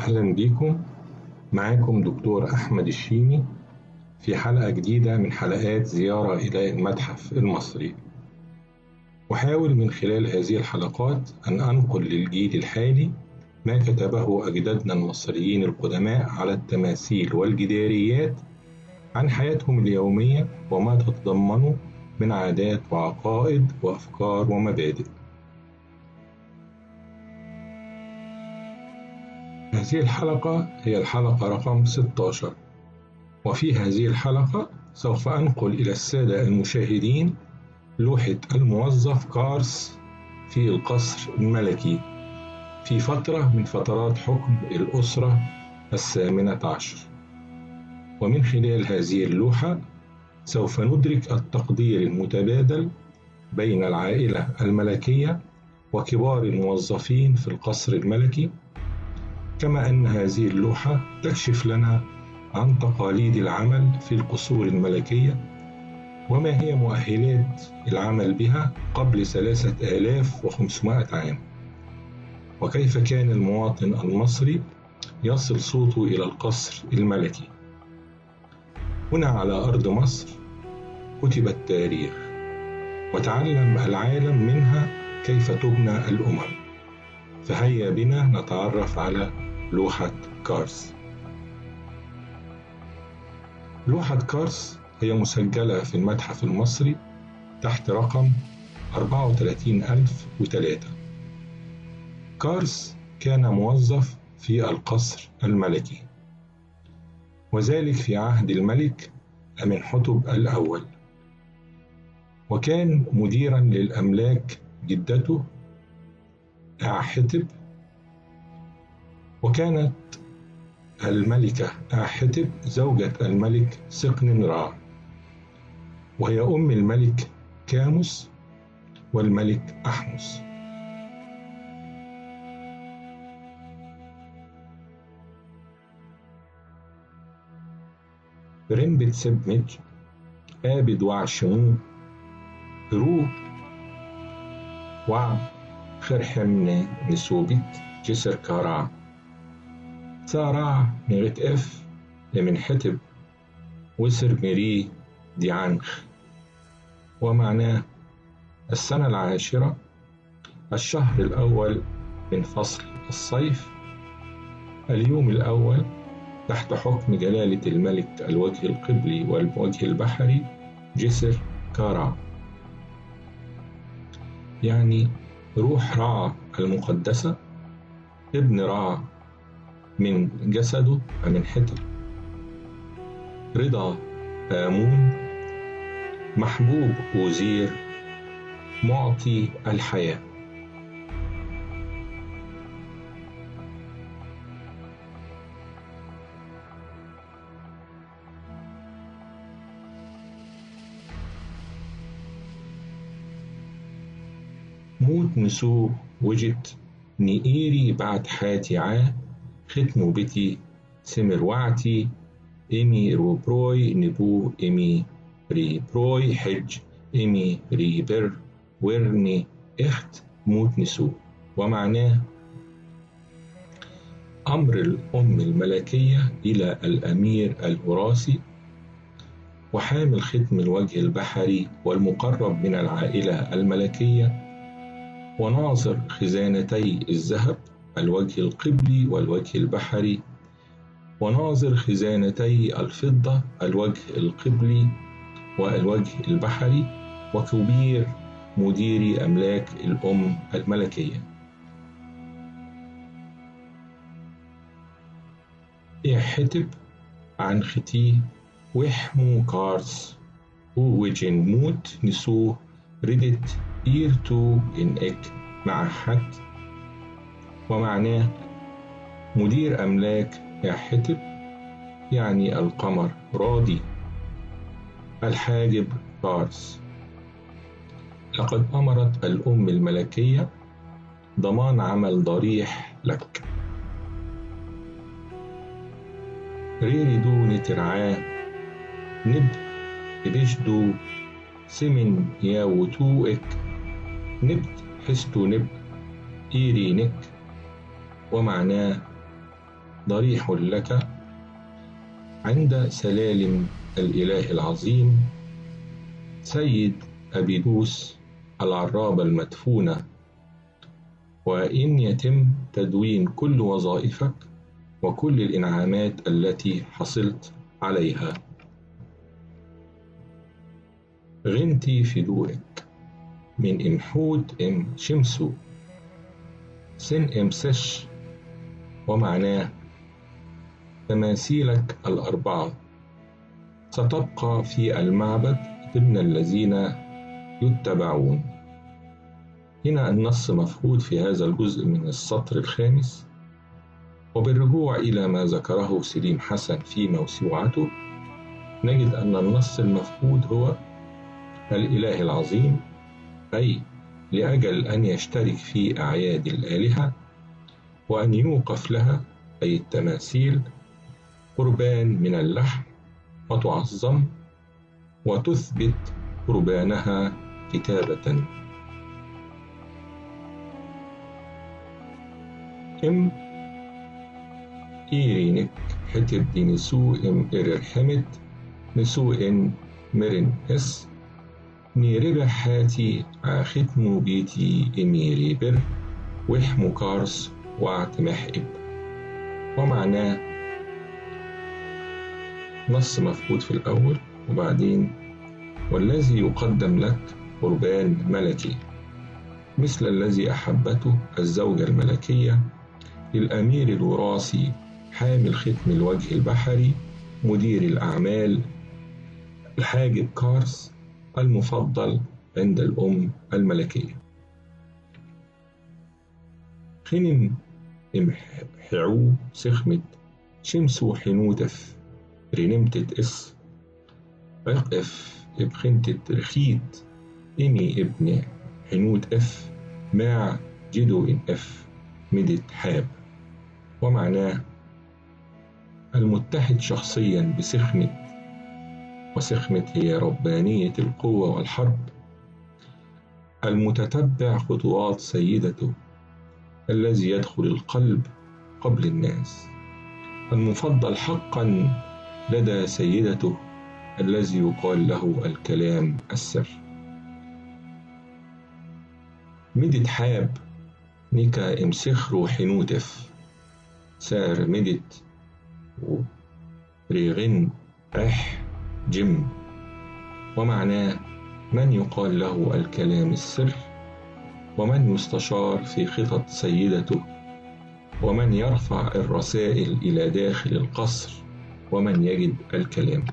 أهلا بيكم. معاكم دكتور أحمد الشيمي في حلقة جديدة من حلقات زيارة إلى المتحف المصري. أحاول من خلال هذه الحلقات أن أنقل للجيل الحالي ما كتبه أجدادنا المصريين القدماء على التماثيل والجداريات عن حياتهم اليومية وما تتضمنه من عادات وعقائد وأفكار ومبادئ. هذه الحلقة هي الحلقة رقم 16، وفي هذه الحلقة سوف أنقل إلى السادة المشاهدين لوحة الموظف كارس في القصر الملكي في فترة من فترات حكم الأسرة 18، ومن خلال هذه اللوحة سوف ندرك التقدير المتبادل بين العائلة الملكية وكبار الموظفين في القصر الملكي، كما أن هذه اللوحة تكشف لنا عن تقاليد العمل في القصور الملكية وما هي مؤهلات العمل بها قبل 3500 عام، وكيف كان المواطن المصري يصل صوته إلى القصر الملكي. هنا على أرض مصر كتب التاريخ وتعلم العالم منها كيف تبنى الأمم. فهيا بنا نتعرف على لوحة كارس. لوحة كارس هي مسجلة في المتحف المصري تحت رقم 34003. كارس كان موظف في القصر الملكي، وذلك في عهد الملك أمنحتب الأول، وكان مديرا للأملاك جدته أعحتب، وكانت الملكة أعحتب زوجة الملك سقن را، وهي أم الملك كاموس والملك أحمس. برنبت سبمج آبد وعشمو برو وع خرحمن نسوبت جسر كارع سارع نغت اف لمن حتب وسر مري دي عنخ، ومعناه السنة 10، الشهر الأول من فصل الصيف، اليوم الأول تحت حكم جلالة الملك الوجه القبلي والوجه البحري جسر كارع، يعني روح رع المقدسة، ابن رع من جسده من حتب، رضا آمون، محبوب وزير، معطي الحياة. موت نسو وجت نئيري بعد حاتي عاه ختمو بتي سمر وعتي إمي روبروي نبو إمي ريبروي حج إمي ريبر ورني إخت موت نسو، ومعناه أمر الأم الملكية إلى الأمير الوراثي وحامل ختم الوجه البحري والمقرب من العائلة الملكية وناظر خزانتي الذهب الوجه القبلي والوجه البحري وناظر خزانتي الفضة الوجه القبلي والوجه البحري وكبير مديري أملاك الأم الملكية. إحتب عن ختي وحمو كارس ووجن موت نسو ردت إيرتو إن إك مع حت، ومعناه مدير أملاك إحتب يعني القمر راضي، الحاجب كارس. لقد أمرت الأم الملكية ضمان عمل ضريح لك. ريري دو نترعاه نب بجدو سمن يا وتوئك نبت حستو نب إيري نك، ومعناه ضريح لك عند سلالم الإله العظيم سيد أبيدوس العرابة المدفونة، وإن يتم تدوين كل وظائفك وكل الإنعامات التي حصلت عليها. غنتي فدوئك من إمحوت إم شمسو سن إم سش، ومعناه تماثيلك الأربعة ستبقى في المعبد ضمن الذين يتبعون. هنا النص مفقود في هذا الجزء من السطر الخامس، وبالرجوع إلى ما ذكره سليم حسن في موسوعته نجد أن النص المفقود هو الإله العظيم، أي لأجل أن يشترك في أعياد الآلهة وأن يوقف لها أي التماثيل قربان من اللحم وتعظم وتثبت قربانها كتابة. إم إيرينك حتب دي نسو إم إررحمت نسو إن مرن إس نيربح حاتي عاختمو بيتي إميري بر وحمو كارس وعت محئب، ومعناه نص مفقود في الأول، وبعدين والذي يقدم لك قربان ملكي مثل الذي أحبته الزوجة الملكية للأمير الوراثي حامل ختم الوجه البحري مدير الأعمال الحاجب كارس المفضل عند الأم الملكية. خنم إمحعو سخمت شمسو حنوتف رنمتت إس أقف إبخنتت رخيت إني ابن حنوت إف مع جدو إن إف مدت حاب، ومعناه المتحد شخصيا بسخمت، وسخمت هي ربانية القوة والحرب، المتتبع خطوات سيدته الذي يدخل القلب قبل الناس، المفضل حقا لدى سيدته الذي يقال له الكلام السر. مدت حاب نيكا امسخرو حنوتف سار مدت ريغن أح جم، ومعناه من يقال له الكلام السر، ومن يستشار في خطط سيدته، ومن يرفع الرسائل إلى داخل القصر، ومن يجد الكلام.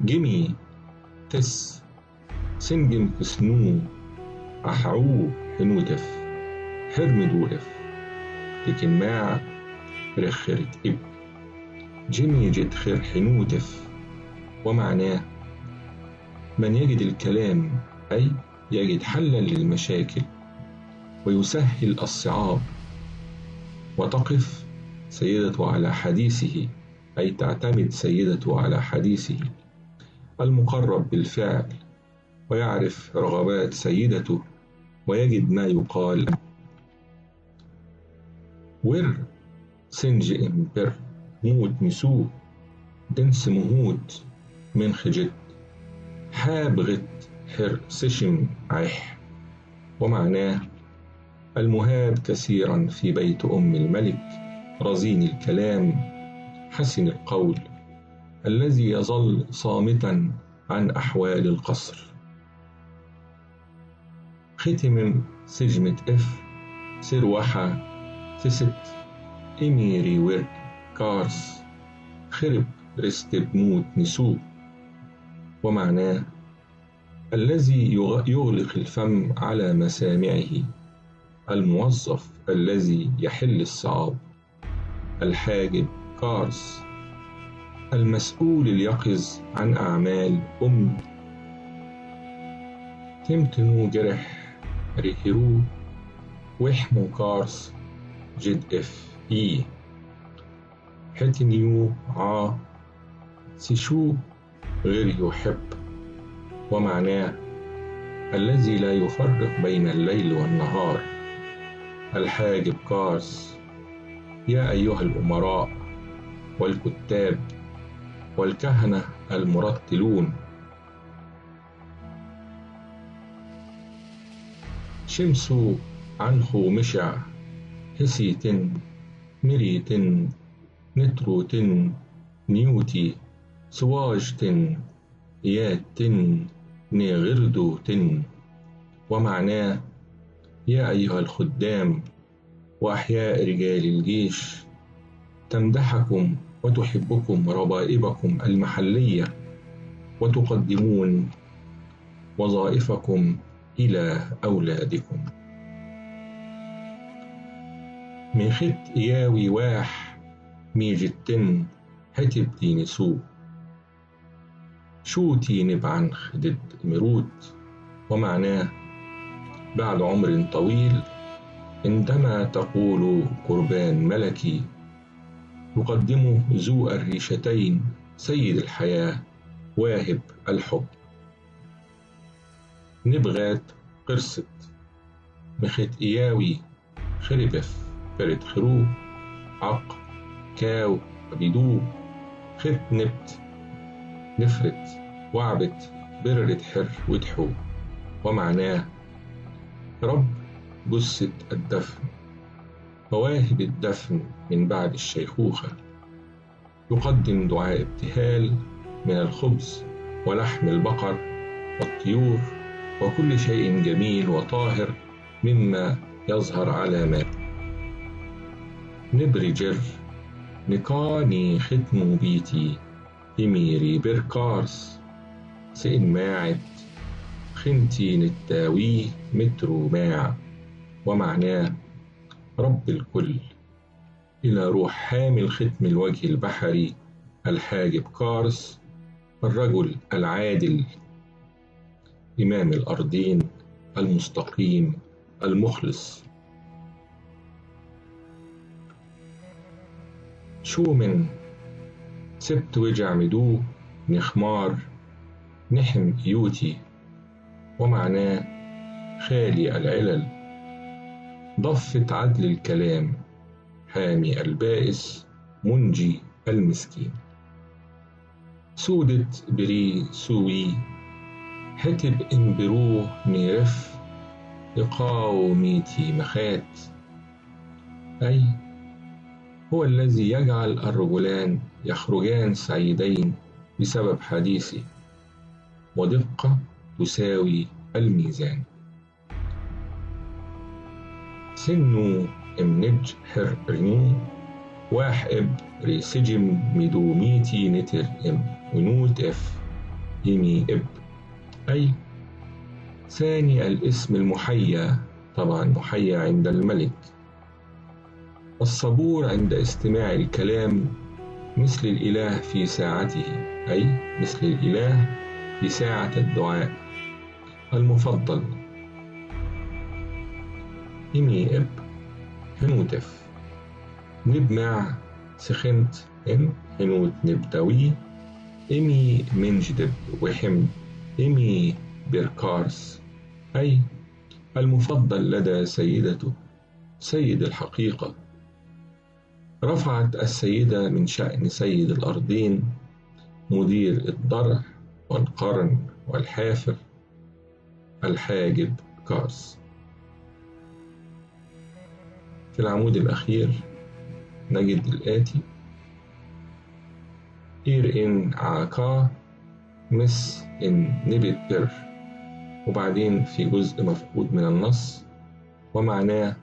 جمي تس سنجم كسنو أحعو حنوتف حرمدو إف لكن مع رخرت إب جمي جد خير حنوتف، ومعناه من يجد الكلام أي يجد حلا للمشاكل ويسهل الصعاب، وتقف سيدته على حديثه أي تعتمد سيدته على حديثه المقرب بالفعل، ويعرف رغبات سيدته ويجد ما يقال. ور سنج إمبر موت نسو دنس مهوت من خجت حابغت حر سشم عيح، ومعناه المهاب كثيرا في بيت أم الملك رزين الكلام حسن القول الذي يظل صامتا عن أحوال القصر. ختم سجمة إف سروحة تست إميري ورك كارس خرب رستب موت نسو، ومعناه الذي يغلق الفم على مسامعه، الموظف الذي يحل الصعاب، الحاجب كارس المسؤول اليقظ عن أعمال أم. تمتنو جرح ريهرو وحمو كارس جد اف اي حتنيو ع سيشو غير يحب، ومعناه الذي لا يفرق بين الليل والنهار، الحاجب كارس يا أيها الأمراء والكتاب والكهنة المرتلون، شمسوا عنخو مشع هسيتن مريتن نتروتن نيوتي سواجتن ياتن نغردوتن. ومعناه يا أيها الخدام وأحياء رجال الجيش، تمدحكم وتحبكم ربائبكم المحلية وتقدمون وظائفكم إلى أولادكم. من خت إياوي واح ميجتن هتبتي نسو شوتي نبعن خدد مروت. ومعناه بعد عمر طويل عندما تقول قربان ملكي يقدم ذو الريشتين سيد الحياة واهب الحب. نبغات قرصت مخت إياوي خربف فرد خرو عق كاو بدو خت نبت نفرت وعبت بررت حر وتحو. ومعناه رب جثة الدفن مواهب الدفن من بعد الشيخوخة، يقدم دعاء ابتهال من الخبز ولحم البقر والطيور وكل شيء جميل وطاهر مما يظهر على ماء. نبرجر نقاني ختم بيتي هميري بركارس سئن ماعت خنتي نتاوي مترو ماع. ومعناه رب الكل إلى روح حامل ختم الوجه البحري الحاجب كارس الرجل العادل إمام الأرضين المستقيم المخلص. شو من سبت وجع مدوه نخمار نحم يوتي. ومعناه خالي العلل ضفة عدل الكلام حامي البائس منجي المسكين. سودة بري سوي هتب إن بروه ميرف إقاو ميتي مخات، أي هو الذي يجعل الرجلان يخرجان سعيدين بسبب حديثه، ودقة تساوي الميزان. سنو امنج حر رنو واح اب ريسجم ميدوميتي نتر ام ونوت اف يمي اب، أي ثاني الاسم المحيا، طبعا محيا عند الملك، الصبور عند استماع الكلام مثل الإله في ساعته، أي مثل الإله في ساعة الدعاء، المفضل إمي إب هنوتف نبمع سخنت إم هنوت نبتوي إمي منجدب وحمد إمي بركارس، أي المفضل لدى سيدته سيد الحقيقة. رفعت السيدة من شأن سيد الأرضين مدير الضرع والقرن والحافر الحاجب كارس. في العمود الأخير نجد الآتي: إير إن عاكا مس إن نبت بر، وبعدين في جزء مفقود من النص ومعناه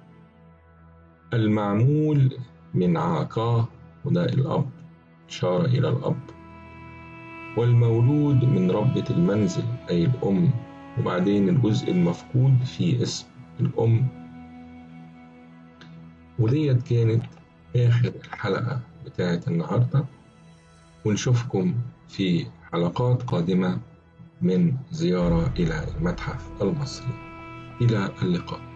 المعمول من عاكا، وده الأب، إشارة إلى الأب، والمولود من ربة المنزل أي الأم، وبعدين الجزء المفقود في اسم الأم. وديت كانت آخر الحلقة بتاعت النهاردة، ونشوفكم في حلقات قادمة من زيارة إلى المتحف المصري. إلى اللقاء.